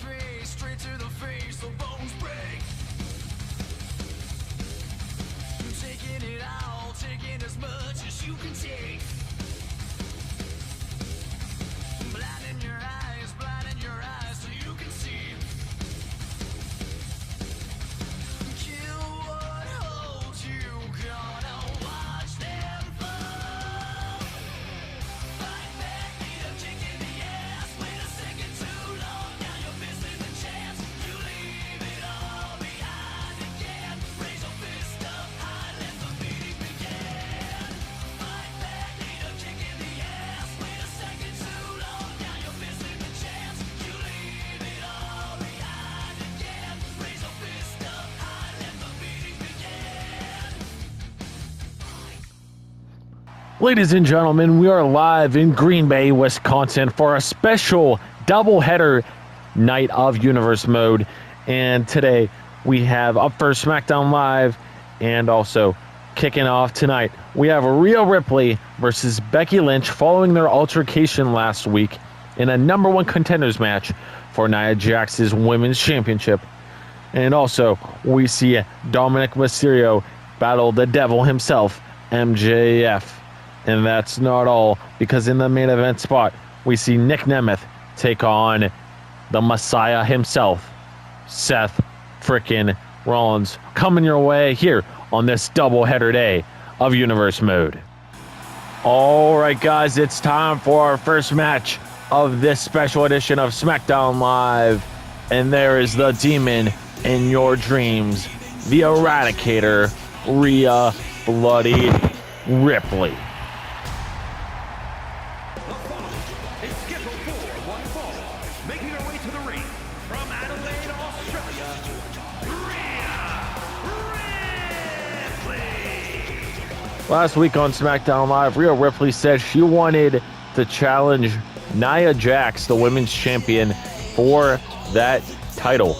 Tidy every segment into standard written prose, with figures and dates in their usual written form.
face, straight to the face, the bones break. Taking it all, taking as much as you can take. Blinding your eyes so you can see. Kill what holds you, gonna watch them fall. Fight back, need a kick in the ass. Wait a second too long, now you're missing the chance. You leave it all behind again. Raise your fist up high, let the beating begin. Fight back, need a kick in the ass. Wait a second too long, now you're missing the chance. You leave it all behind again. Raise your fist up high, let the beating begin. Ladies and gentlemen, we are live in Green Bay, Wisconsin for a special doubleheader night of Universe Mode. And today we have up first SmackDown Live, and also kicking off tonight we have Rhea Ripley versus Becky Lynch following their altercation last week in a number one contenders match for Nia Jax's Women's Championship. And also we see Dominik Mysterio battle the devil himself, MJF. And that's not all, because in the main event spot, we see Nemeth take on the Messiah himself, Seth frickin' Rollins, coming your way here on this doubleheader day of Universe Mode. All right, guys, it's time for our first match of this special edition of SmackDown Live. And there is the demon in your dreams, the Eradicator, Rhea Bloody Ripley. Is scheduled for one fall, making her way to the ring from Adelaide, Australia, Rhea Ripley. Last week on SmackDown Live, Rhea Ripley said she wanted to challenge Nia Jax, the women's champion, for that title.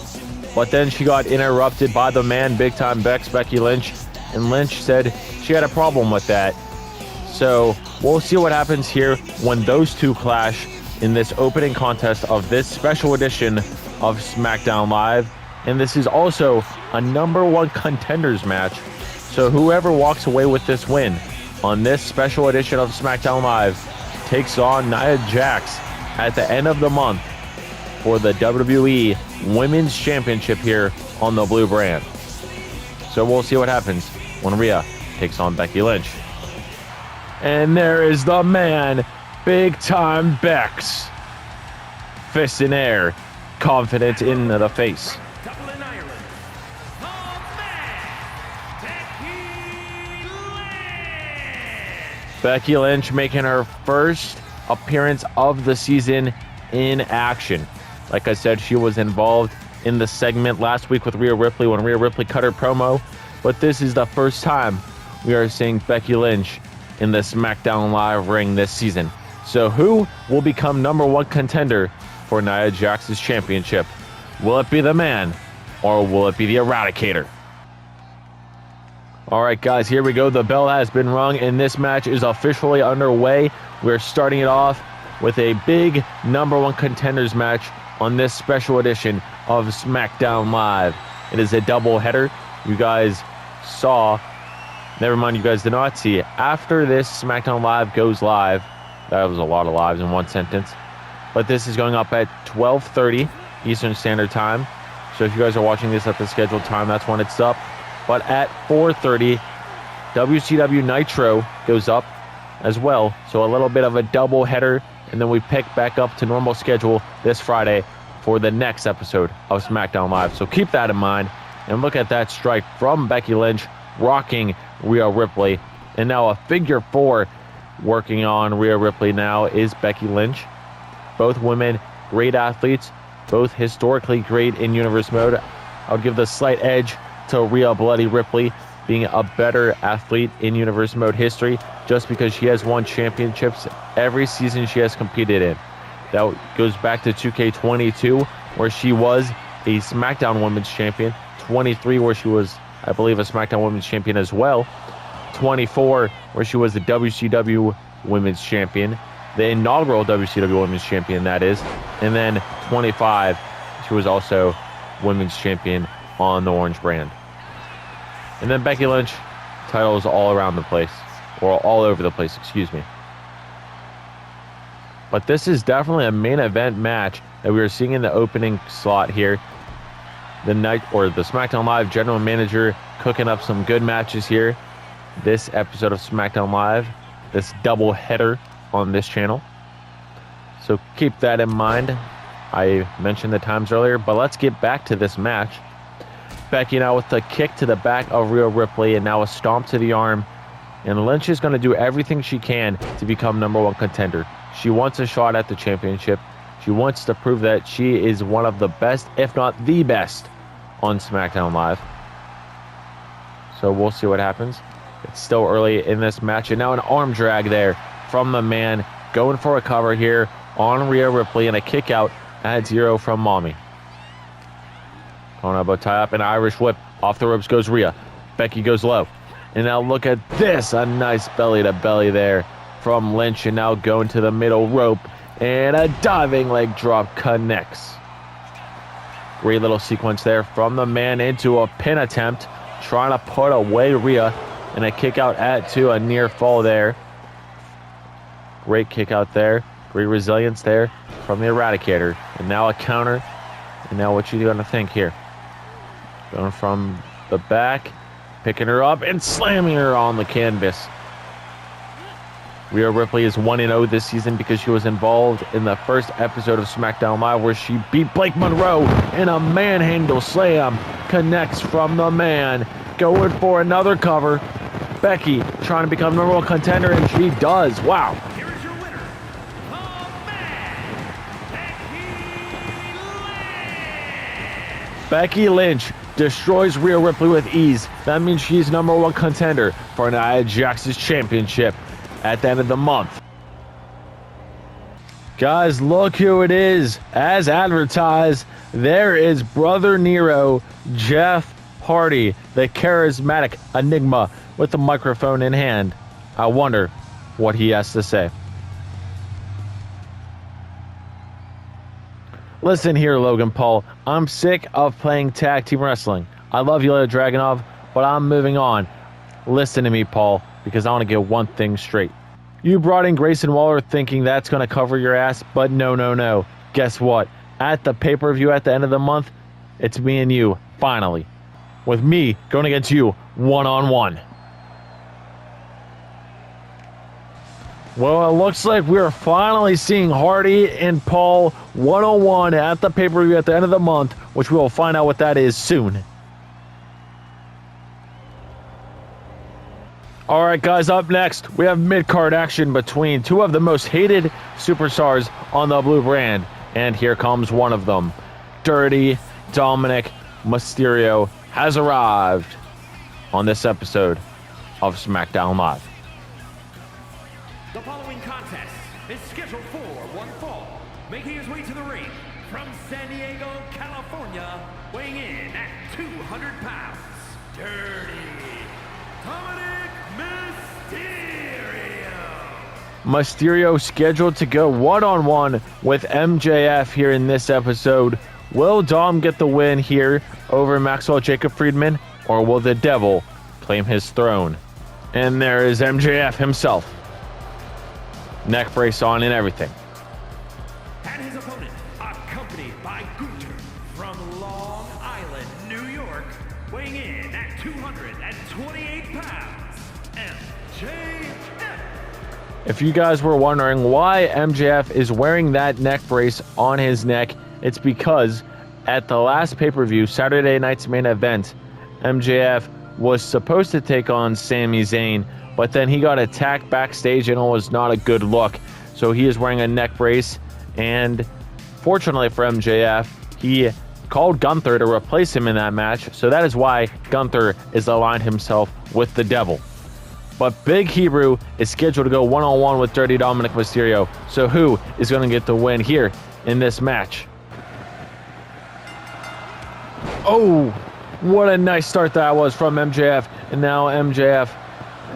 But then she got interrupted by the man, Big Time Becky Lynch, and Lynch said she had a problem with that. So we'll see what happens here when those two clash in this opening contest of this special edition of SmackDown Live. And this is also a number one contenders match. So whoever walks away with this win on this special edition of SmackDown Live takes on Nia Jax at the end of the month for the WWE Women's Championship here on the Blue brand. So we'll see what happens when Rhea takes on Becky Lynch. And there is the man, Big Time Bex. Fist in air, confident in the face. Dublin, Ireland, the man, Becky Lynch making her first appearance of the season in action. Like I said, she was involved in the segment last week with Rhea Ripley when Rhea Ripley cut her promo. But this is the first time we are seeing Becky Lynch in the SmackDown Live ring this season. So who will become number one contender for Nia Jax's championship? Will it be the man, or will it be the Eradicator? All right, guys, here we go. The bell has been rung, and this match is officially underway. We're starting it off with a big number one contenders match on this special edition of SmackDown Live. It is a double header. You guys saw, never mind, you guys did not see, after this SmackDown Live goes live, that was a lot of lives in one sentence, but this is going up at 12:30 Eastern Standard Time. So if you guys are watching this at the scheduled time, that's when it's up. But at 4:30, WCW Nitro goes up as well. So a little bit of a double header, and then we pick back up to normal schedule this Friday for the next episode of SmackDown Live. So keep that in mind, and look at that strike from Becky Lynch, rocking Rhea Ripley. And now a figure four working on Rhea Ripley now is Becky Lynch. Both women, great athletes, both historically great in Universe Mode. I would give the slight edge to Rhea Bloody Ripley being a better athlete in Universe Mode history, just because she has won championships every season she has competed in. That goes back to 2K22, where she was a SmackDown Women's Champion. 23, where she was, I believe, a SmackDown Women's Champion as well. 24, where she was the WCW Women's Champion, the inaugural WCW Women's Champion, that is. And then 25, She was also women's champion on the Orange brand. And then Becky Lynch, titles all around the place, or all over the place, excuse me. But this is definitely a main event match that we are seeing in the opening slot here. The SmackDown Live general manager cooking up some good matches here. This episode of SmackDown Live, this double header on this channel. So keep that in mind. I mentioned the times earlier, but let's get back to this match. Becky now with the kick to the back of Rhea Ripley, and now a stomp to the arm. And Lynch is going to do everything she can to become #1 contender. She wants a shot at the championship. She wants to prove that she is one of the best, if not the best, on SmackDown Live. So we'll see what happens. It's still early in this match, and now an arm drag there from the man, going for a cover here on Rhea Ripley, and a kick out at 0 from Mommy. Elbow tie up, an Irish whip. Off the ropes goes Rhea. Becky goes low. And now look at this. A nice belly to belly there from Lynch. And now going to the middle rope. And a diving leg drop connects. Great little sequence there from the man into a pin attempt. Trying to put away Rhea. And a kick out at 2. A near fall there. Great kick out there. Great resilience there from the Eradicator. And now a counter. And now what you going to think here? Going from the back, picking her up and slamming her on the canvas. Rhea Ripley is 1-0 this season because she was involved in the first episode of SmackDown Live where she beat Blake Monroe in a manhandle slam. Connects from the man. Going for another cover. Becky trying to become #1 contender, and she does. Wow. Here is your winner, the man, Becky Lynch destroys Rhea Ripley with ease. That means she's #1 contender for Nia Jax's championship at the end of the month. Guys, look who it is. As advertised, there is Brother Nero, Jeff Hardy, the charismatic enigma with the microphone in hand. I wonder what he has to say. Listen here, Logan Paul. I'm sick of playing tag team wrestling. I love Ilya Dragunov, but I'm moving on. Listen to me, Paul, because I want to get one thing straight. You brought in Grayson Waller thinking that's going to cover your ass, but no. Guess what? At the pay-per-view at the end of the month, it's me and you, finally. With me going against you one-on-one. Well, it looks like we're finally seeing Hardy and Paul one-on-one at the pay-per-view at the end of the month, which we will find out what that is soon. All right, guys, up next, we have mid-card action between two of the most hated superstars on the Blue brand. And here comes one of them. Dirty Dominik Mysterio has arrived on this episode of SmackDown Live. The following contest is scheduled for one fall, making his way to the ring from San Diego, California, weighing in at 200 pounds, Dirty Dominik Mysterio. Mysterio scheduled to go one-on-one with MJF here in this episode. Will Dom get the win here over Maxwell Jacob Friedman, or will the Devil claim his throne? And there is MJF himself. Neck brace on and everything. And his opponent, accompanied by Gunther from Long Island, New York, weighing in at 228 pounds, MJF. If you guys were wondering why MJF is wearing that neck brace on his neck, it's because at the last pay-per-view, Saturday night's main event, MJF was supposed to take on Sami Zayn, but then he got attacked backstage and it was not a good look. So he is wearing a neck brace, and fortunately for MJF, he called Gunther to replace him in that match. So that is why Gunther is aligned himself with the Devil. But Big Hebrew is scheduled to go one-on-one with Dirty Dominik Mysterio. So who is going to get the win here in this match? Oh, what a nice start that was from MJF. And now MJF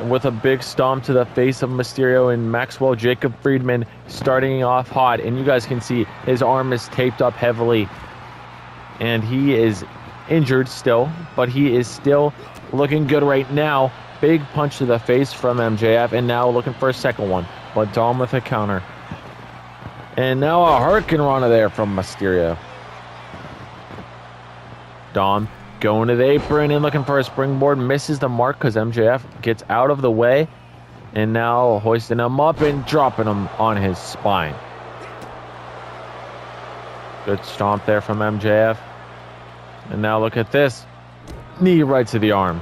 with a big stomp to the face of Mysterio and Maxwell Jacob Friedman starting off hot. And you guys can see his arm is taped up heavily. and he is injured still, but he is still looking good right now. Big punch to the face from MJF, and now looking for a second one, but Dom with a counter. And now a hurricane runner there from Mysterio. Dom going to the apron and looking for a springboard, misses the mark because MJF gets out of the way, and now hoisting him up and dropping him on his spine. Good stomp there from MJF. And now look at this. Knee right to the arm.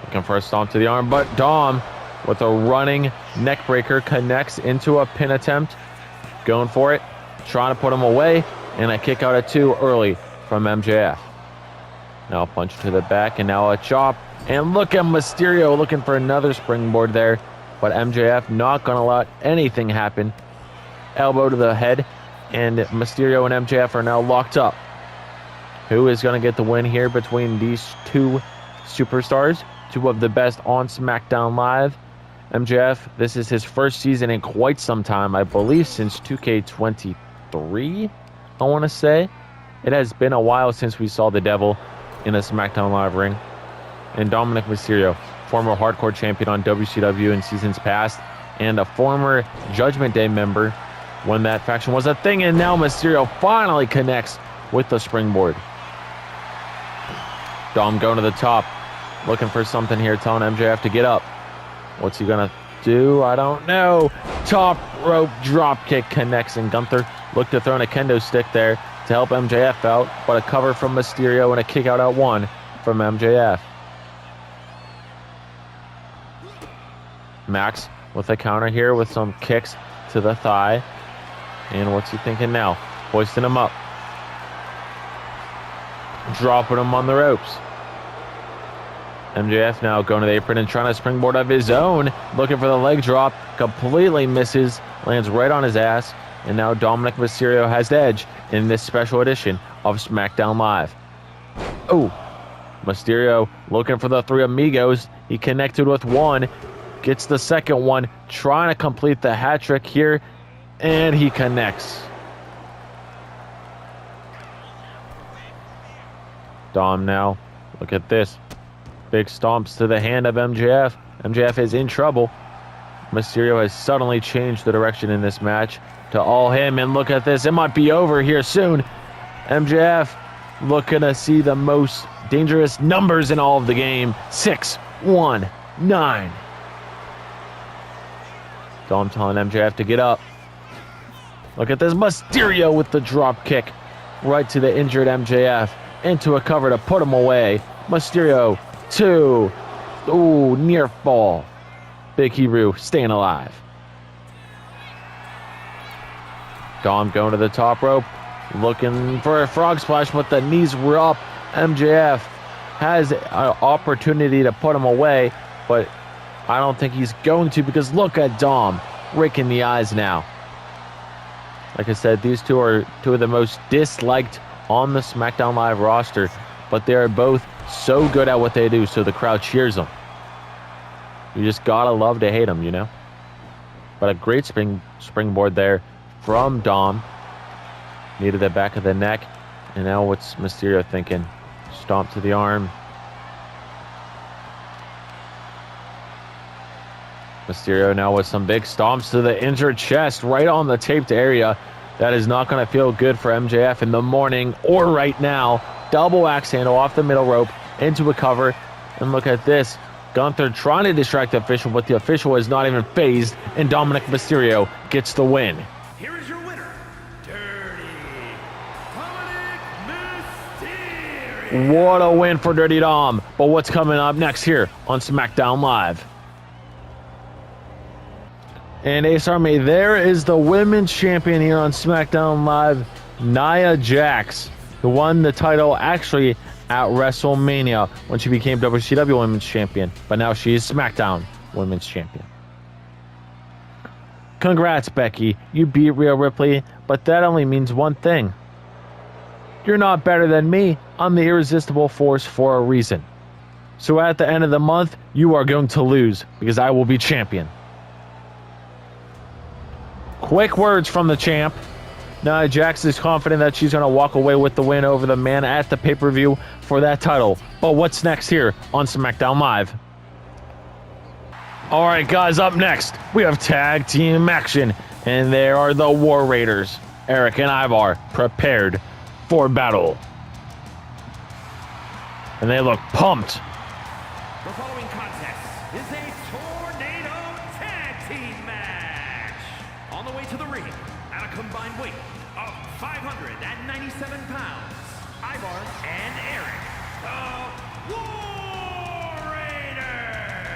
Looking for a stomp to the arm, but Dom with a running neck breaker connects into a pin attempt. Going for it. Trying to put him away. And a kick out at 2 early from MJF. Now a punch to the back and now a chop. And look at Mysterio looking for another springboard there. But MJF not going to let anything happen. Elbow to the head. And Mysterio and MJF are now locked up. Who is going to get the win here between these two superstars? Two of the best on SmackDown Live. MJF, this is his first season in quite some time. I believe since 2K23, I want to say. It has been a while since we saw the Devil in a SmackDown Live ring. And Dominik Mysterio, former hardcore champion on WCW in seasons past, and a former Judgment Day member when that faction was a thing, and now Mysterio finally connects with the springboard. Dom going to the top, looking for something here, telling MJF to get up. What's he gonna do? I don't know. Top rope drop kick connects, and Gunther looked to throw in a kendo stick there to help MJF out, but a cover from Mysterio and a kick out at 1 from MJF. Max with a counter here with some kicks to the thigh. And what's he thinking now? Hoisting him up. Dropping him on the ropes. MJF now going to the apron and trying to springboard of his own. Looking for the leg drop. Completely misses. Lands right on his ass. And now Dominik Mysterio has the edge in this special edition of SmackDown Live. Oh, Mysterio looking for the 3 amigos. He connected with one. Gets the second one. Trying to complete the hat trick here. And he connects. Dom now. Look at this. Big stomps to the hand of MJF. MJF is in trouble. Mysterio has suddenly changed the direction in this match to all him. And look at this. It might be over here soon. MJF looking to see the most dangerous numbers in all of the game. 6, 1, 9. Dom telling MJF to get up. Look at this. Mysterio with the drop kick right to the injured MJF. Into a cover to put him away. Mysterio, 2. Ooh, near fall. Big Hebrew staying alive. Dom going to the top rope. Looking for a frog splash, but the knees were up. MJF has an opportunity to put him away, but I don't think he's going to, because look at Dom raking the eyes now. Like I said, these two are two of the most disliked on the SmackDown Live roster, but they are both so good at what they do, so the crowd cheers them. You just gotta love to hate them, you know? But a great springboard there from Dom. Needed the back of the neck. And now what's Mysterio thinking? Stomp to the arm. Mysterio now with some big stomps to the injured chest right on the taped area. That is not going to feel good for MJF in the morning or right now. Double axe handle off the middle rope into a cover. And look at this. Gunther trying to distract the official, but the official is not even phased. And Dominik Mysterio gets the win. Here is your winner, Dirty Dominik Mysterio. What a win for Dirty Dom. But what's coming up next here on SmackDown Live? And Ace Army, there is the women's champion here on SmackDown Live, Nia Jax, who won the title actually at WrestleMania when she became WCW Women's Champion. But now she is SmackDown Women's Champion. Congrats, Becky. You beat Rhea Ripley, but that only means one thing. You're not better than me. I'm the irresistible force for a reason. So at the end of the month, you are going to lose because I will be champion. Quick words from the champ. Nia Jax is confident that she's going to walk away with the win over the man at the pay-per-view for that title. But what's next here on SmackDown Live? All right, guys, up next, we have tag team action. And there are the War Raiders. Eric and Ivar prepared for battle. And they look pumped. The following contest is a tornado tag team match. On the way to the ring, at a combined weight of 597 pounds, Ivar and Eric, the War Raiders.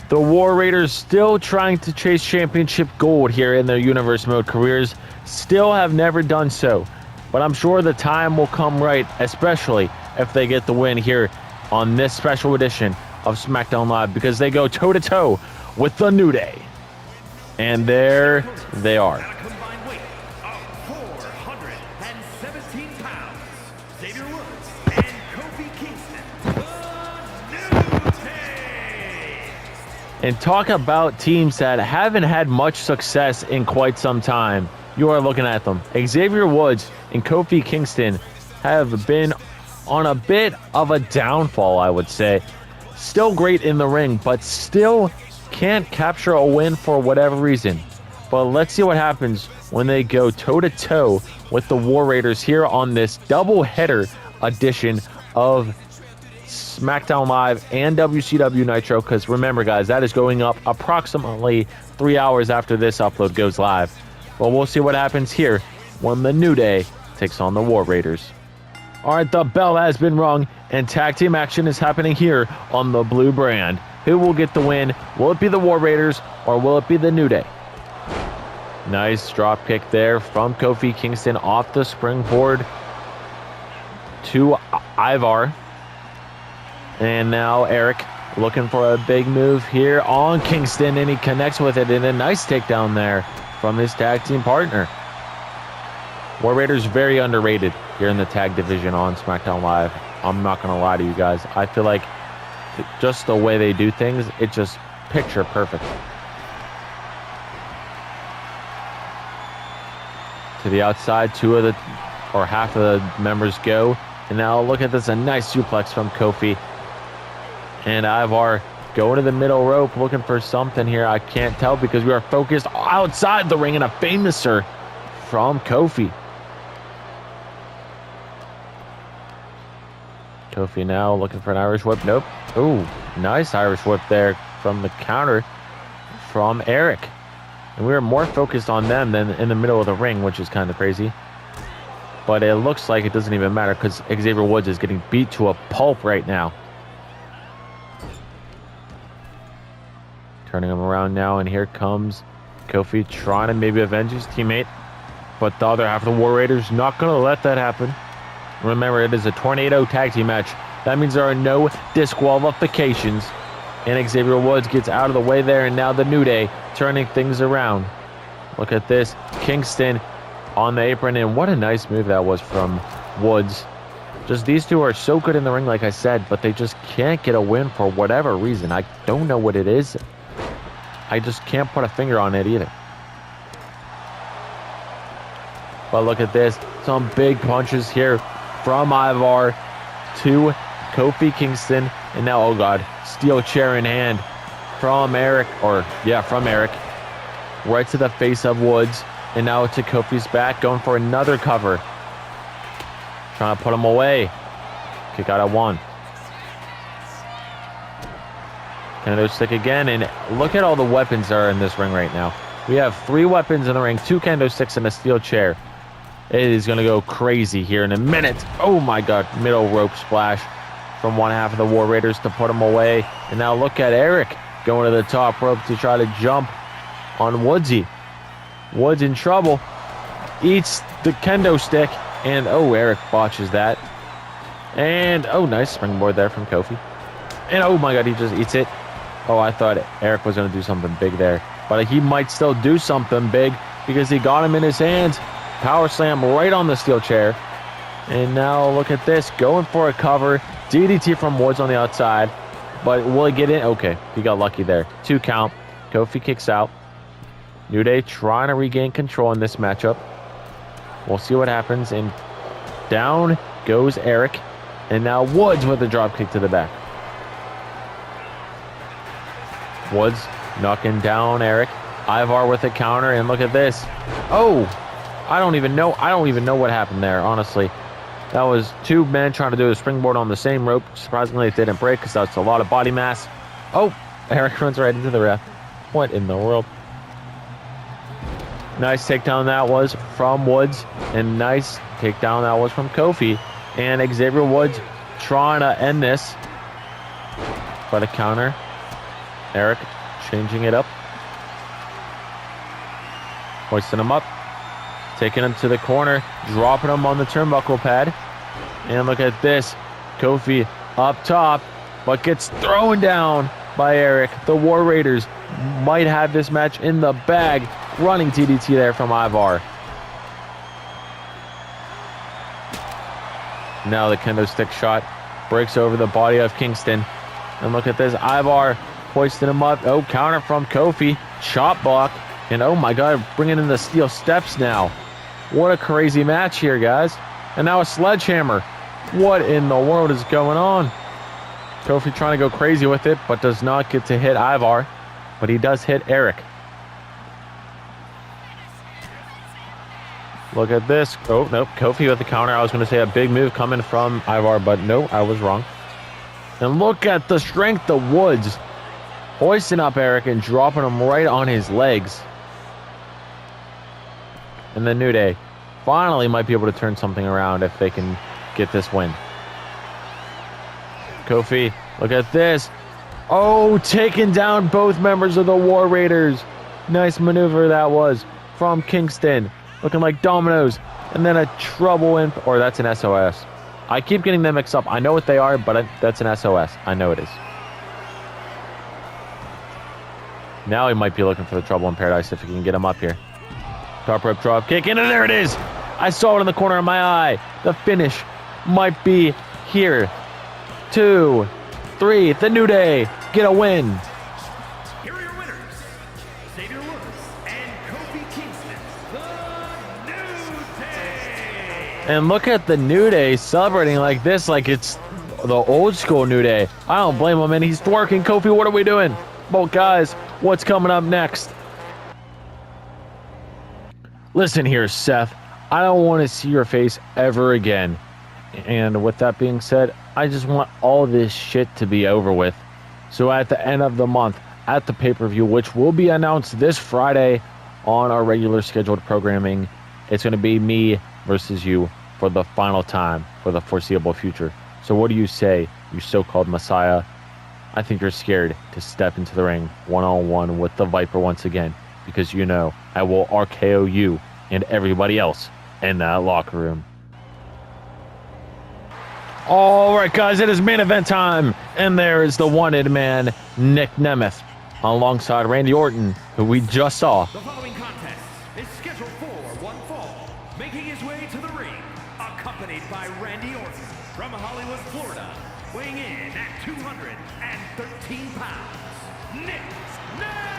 The War Raiders still trying to chase championship gold here in their universe mode careers. Still have never done so. But I'm sure the time will come right, especially if they get the win here on this special edition of SmackDown Live, because they go toe-to-toe with the New Day. And there they are. At a combined weight of 417 pounds, Xavier Woods and Kofi Kingston, the New Day. And talk about teams that haven't had much success in quite some time. You are looking at them. Xavier Woods and Kofi Kingston have been on a bit of a downfall, I would say. Still great in the ring, but still can't capture a win for whatever reason. But let's see what happens when they go toe-to-toe with the War Raiders here on this double-header edition of SmackDown Live and WCW Nitro. Because remember, guys, that is going up approximately 3 hours after this upload goes live. But we'll see what happens here when the New Day takes on the War Raiders. All right, the bell has been rung, and tag team action is happening here on the blue brand. Who will get the win? Will it be the War Raiders, or will it be the New Day? Nice drop kick there from Kofi Kingston off the springboard to Ivar. And now Eric looking for a big move here on Kingston, and he connects with it, and a nice takedown there from his tag team partner. War Raiders very underrated here in the tag division on SmackDown Live. I'm not going to lie to you guys. I feel like just the way they do things, it just picture perfect. To the outside, half of the members go. And now look at this, a nice suplex from Kofi. And Ivar going to the middle rope, looking for something here. I can't tell because we are focused outside the ring, and a famouser from Kofi. Kofi now looking for an Irish whip. Nope. Ooh, nice Irish whip there from the counter from Eric. And we were more focused on them than in the middle of the ring, which is kind of crazy. But it looks like it doesn't even matter because Xavier Woods is getting beat to a pulp right now. Turning him around now, and here comes Kofi trying to maybe avenge his teammate. But the other half of the War Raiders not going to let that happen. Remember, it is a tornado tag team match. That means there are no disqualifications. And Xavier Woods gets out of the way there, and now the New Day turning things around. Look at this. Kingston on the apron, and what a nice move that was from Woods. Just these two are so good in the ring, like I said, but they just can't get a win for whatever reason. I don't know what it is. I just can't put a finger on it either. But look at this. Some big punches here from Ivar to Kofi Kingston. And now, oh God, steel chair in hand from Eric. From Eric. Right to the face of Woods. And now to Kofi's back, going for another cover. Trying to put him away. Kick out at one. Kendo stick again. And look at all the weapons that are in this ring right now. We have 3 weapons in the ring, 2 kendo sticks, and a steel chair. It is going to go crazy here in a minute. Oh my God, middle rope splash from one half of the War Raiders to put him away. And now look at Eric going to the top rope to try to jump on Woodsy. Woods in trouble. Eats the kendo stick. And oh, Eric botches that. And oh, nice springboard there from Kofi. And oh my God, he just eats it. Oh, I thought Eric was going to do something big there. But he might still do something big because he got him in his hands. Power slam right on the steel chair. And now look at this. Going for a cover. DDT from Woods on the outside. But will he get in? Okay, he got lucky there. 2 count. Kofi kicks out. New Day trying to regain control in this matchup. We'll see what happens. And down goes Eric. And now Woods with a drop kick to the back. Woods knocking down Eric. Ivar with a counter, and look at this. Oh, I don't even know what happened there, honestly. That was two men trying to do a springboard on the same rope. Surprisingly, it didn't break because that's a lot of body mass. Oh, Eric runs right into the ref. What in the world? Nice takedown that was from Woods, and nice takedown that was from Kofi. And Xavier Woods trying to end this. But a counter. Eric changing it up. Hoisting him up. Taking him to the corner. Dropping him on the turnbuckle pad. And look at this. Kofi up top. But gets thrown down by Eric. The War Raiders might have this match in the bag. Running DDT there from Ivar. Now the kendo stick shot breaks over the body of Kingston. And look at this. Ivar hoisting him up. Oh, counter from Kofi. Chop block. And oh my God, bringing in the steel steps now. What a crazy match here, guys. And now a sledgehammer. What in the world is going on? Kofi trying to go crazy with it, but does not get to hit Ivar. But he does hit Eric. Look at this. Oh, nope. Kofi with the counter. I was going to say a big move coming from Ivar, but no, I was wrong. And look at the strength of Woods. Hoisting up Eric and dropping him right on his legs. And the New Day finally might be able to turn something around if they can get this win. Kofi, look at this. Oh, taking down both members of the War Raiders. Nice maneuver that was from Kingston. Looking like dominoes. And then a trouble in... Or that's an SOS. I keep getting them mixed up. I know what they are, but that's an SOS. I know it is. Now he might be looking for the trouble in paradise if he can get him up here. Top rope drop kick, and there it is. I saw it in the corner of my eye. The finish might be here. 2, 3, the New Day get a win. Here are your winners, Xavier Woods and Kofi Kingston, the New Day. And look at the New Day celebrating like this, like it's the old school New Day. I don't blame him, and he's twerking. Kofi, what are we doing? Well, guys, what's coming up next? Listen here, Seth. I don't want to see your face ever again. And with that being said, I just want all this shit to be over with. So at the end of the month, at the pay-per-view, which will be announced this Friday on our regular scheduled programming, it's going to be me versus you for the final time for the foreseeable future. So what do you say, you so-called Messiah? I think you're scared to step into the ring one-on-one with the Viper once again, because you know I will RKO you and everybody else in that locker room. All right, guys, it is main event time, and there is the wanted man, Nick Nemeth, alongside Randy Orton, who we just saw. The following contest is scheduled for one fall. Making his way to the ring, accompanied by Randy Orton from Hollywood, Florida, weighing in at 213 pounds, Nick Nemeth!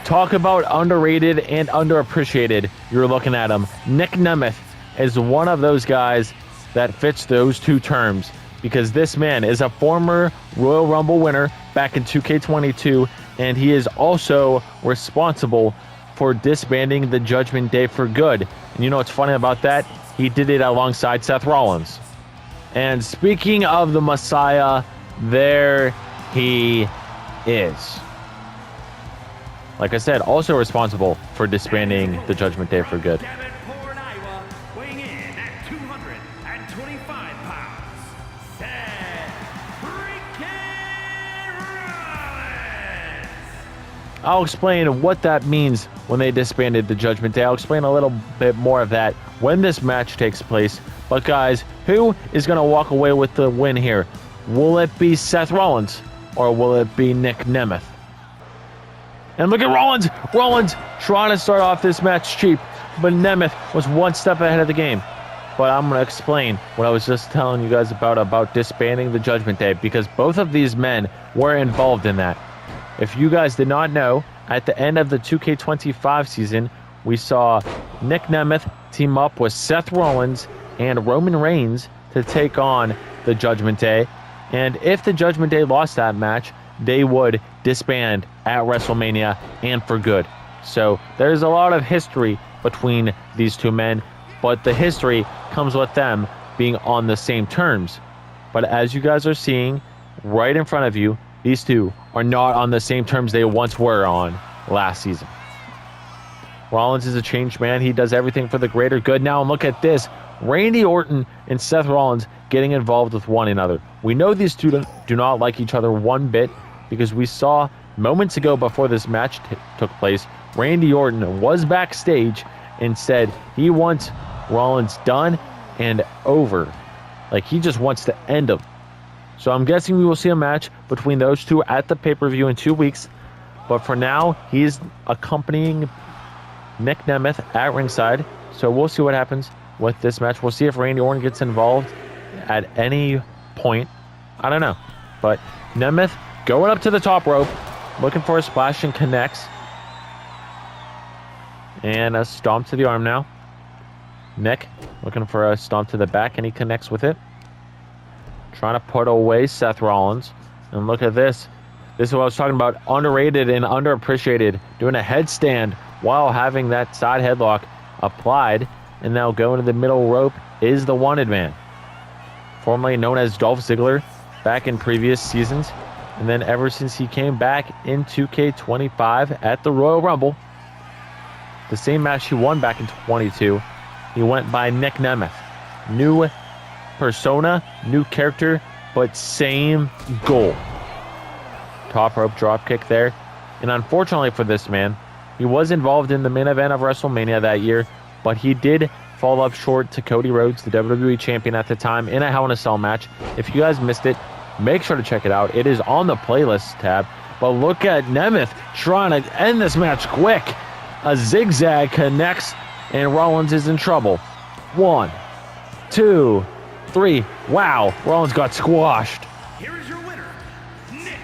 Talk about underrated and underappreciated. You're looking at him. Nick Nemeth is one of those guys that fits those two terms, because this man is a former Royal Rumble winner back in 2K22, and he is also responsible for disbanding the Judgment Day for good. And you know what's funny about that? He did it alongside Seth Rollins. And speaking of the Messiah, there he is. Like I said, also responsible for disbanding the Judgment Day for good. Weighing in at 225 pounds, Seth Rollins. I'll explain what that means when they disbanded the Judgment Day. I'll explain a little bit more of that when this match takes place. But guys, who is going to walk away with the win here? Will it be Seth Rollins or will it be Nick Nemeth? And look at Rollins. Rollins trying to start off this match cheap, but Nemeth was one step ahead of the game. But I'm going to explain what I was just telling you guys about disbanding the Judgment Day, because both of these men were involved in that. If you guys did not know, at the end of the 2K25 season, we saw Nick Nemeth team up with Seth Rollins and Roman Reigns to take on the Judgment Day. And if the Judgment Day lost that match, they would disband at WrestleMania and for good. So there's a lot of history between these two men, but the history comes with them being on the same terms. But as you guys are seeing right in front of you, these two are not on the same terms they once were on last season. Rollins is a changed man. He does everything for the greater good now. And look at this. Randy Orton and Seth Rollins getting involved with one another. We know these two do not like each other one bit because we saw moments ago before this match took place, Randy Orton was backstage and said he wants Rollins done and over. Like, he just wants to end him. So I'm guessing we will see a match between those two at the pay-per-view in 2 weeks. But for now, he's accompanying Nick Nemeth at ringside. So we'll see what happens with this match. We'll see if Randy Orton gets involved at any point. I don't know. But Nemeth going up to the top rope, looking for a splash and connects. And a stomp to the arm now. Nick looking for a stomp to the back, and he connects with it. Trying to put away Seth Rollins. And look at this. This is what I was talking about. Underrated and underappreciated. Doing a headstand while having that side headlock applied. And now going to the middle rope is the wanted man. Formerly known as Dolph Ziggler back in previous seasons. And then ever since he came back in 2K25 at the Royal Rumble, the same match he won back in 22, he went by Nick Nemeth. New persona, new character, but same goal. Top rope drop kick there. And unfortunately for this man, he was involved in the main event of WrestleMania that year, but he did fall up short to Cody Rhodes, the WWE champion at the time, in a Hell in a Cell match. If you guys missed it, make sure to check it out. It is on the playlist tab. But look at Nemeth trying to end this match quick. A zigzag connects, and Rollins is in trouble. 1, 2, 3. Wow, Rollins got squashed. Here is your winner, Nick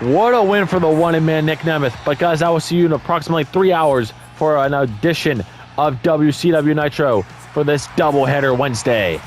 Nemeth. What a win for the wanted man, Nick Nemeth. But guys, I will see you in approximately 3 hours for an edition of WCW Nitro for this doubleheader Wednesday.